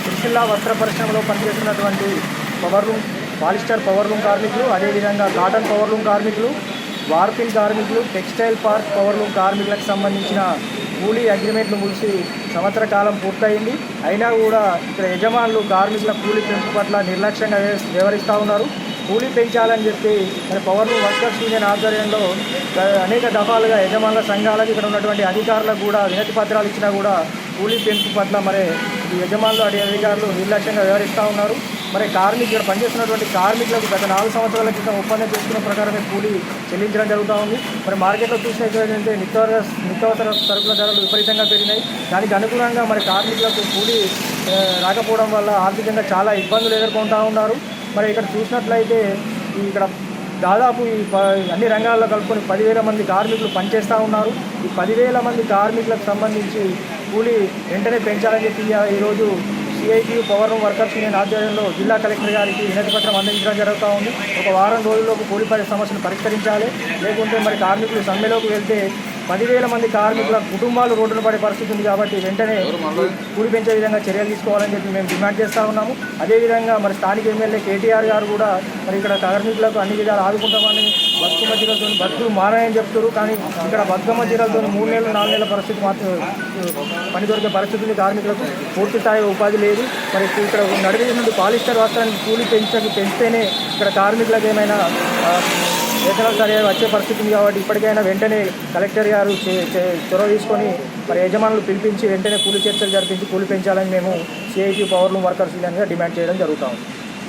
సిరిసిల్ల వస్త్ర పరిశ్రమలో పనిచేస్తున్నటువంటి పవర్లూమ్ పాలిస్టర్ పవర్లూమ్ కార్మికులు, అదేవిధంగా కాటన్ పవర్లూమ్ కార్మికులు, వార్పిన్ కార్మికులు, టెక్స్టైల్ పార్క్ పవర్లూమ్ కార్మికులకు సంబంధించిన కూలీ అగ్రిమెంట్లు ముగిసి సంవత్సర కాలం పూర్తయింది. అయినా కూడా ఇక్కడ యజమానులు కార్మికుల కూలీ పెంపు పట్ల నిర్లక్ష్యంగా వ్యవహరిస్తూ ఉన్నారు. కూలీ పెంచాలని చెప్పి మరి పవర్లూమ్ వర్కర్స్ యూనియన్ ఆధ్వర్యంలో అనేక దఫాలుగా యజమానుల సంఘాలకు ఇక్కడ ఉన్నటువంటి అధికారులకు కూడా వినతి పత్రాలు ఇచ్చినా కూడా కూలీ పెంపు పట్ల మరి యజమానులు అధికారులు నిర్లక్ష్యంగా వ్యవహరిస్తూ ఉన్నారు. మరి ఇక్కడ పనిచేస్తున్నటువంటి కార్మికులకు గత 4 సంవత్సరాల క్రితం ఒప్పందం చేసుకున్న ప్రకారమే కూలీ చెల్లించడం జరుగుతూ ఉంది. మరి మార్కెట్లో చూసినట్లయితే నిత్యావసర సరుకుల ధరలు విపరీతంగా పెరిగినాయి. దానికి అనుగుణంగా మరి కార్మికులకు కూలీ రాకపోవడం వల్ల ఆర్థికంగా చాలా ఇబ్బందులు ఎదుర్కొంటూ ఉన్నారు. మరి ఇక్కడ చూసినట్లయితే ఇక్కడ దాదాపు అన్ని రంగాల్లో కలుపుకొని 10,000 మంది కార్మికులు పనిచేస్తూ ఉన్నారు. ఈ 10,000 మంది కార్మికులకు సంబంధించి కూలీ వెంటనే పెంచాలని చెప్పి ఈరోజు సిఐటియు పవర్లూమ్ వర్కర్స్ యూనియన్ ఆధ్వర్యంలో జిల్లా కలెక్టర్ గారికి వినతి పత్రం అందించడం జరుగుతూ ఉంది. ఒక వారం రోజుల్లోపు కూలీ సమస్యను పరిష్కరించాలి. లేకుంటే మరి కార్మికులు సమ్మెలోకి వెళ్తే 10,000 మంది కార్మికుల కుటుంబాలు రోడ్డున పడే పరిస్థితి ఉంది. కాబట్టి వెంటనే కూలి పెంచే విధంగా చర్యలు తీసుకోవాలని చెప్పి మేము డిమాండ్ చేస్తూ ఉన్నాము. అదేవిధంగా మరి స్థానిక ఎమ్మెల్యే కేటీఆర్ గారు కూడా మరి ఇక్కడ కార్మికులకు అన్ని విధాలు ఆదుకుంటామని బతుకమ్మ చీరలతో బతుకులు మారాయని చెప్తారు. కానీ ఇక్కడ బతుకమ్మ చీరలతో 3 నెలలు 4 నెలల పరిస్థితి మాత్రం పని దొరికే పరిస్థితి ఉంది. కార్మికులకు పూర్తి స్థాయి ఉపాధి లేదు. మరి ఇక్కడ నడిపేటువంటి పాలిస్టర్ వస్త్రానికి కూలి పెంచితేనే ఇక్కడ కార్మికులకు ఏమైనా వేతనాలు సరిగా వచ్చే పరిస్థితి ఉంది. కాబట్టి ఇప్పటికైనా వెంటనే కలెక్టర్ గారు చొరవ తీసుకొని మరి యజమానులు పిలిపించి వెంటనే కూలీ చర్చలు జరిపించి కూలీ పెంచాలని మేము సిఐటియు పవర్లూమ్ వర్కర్స్ యూనియన్గా డిమాండ్ చేయడం జరుగుతూ ఉంది.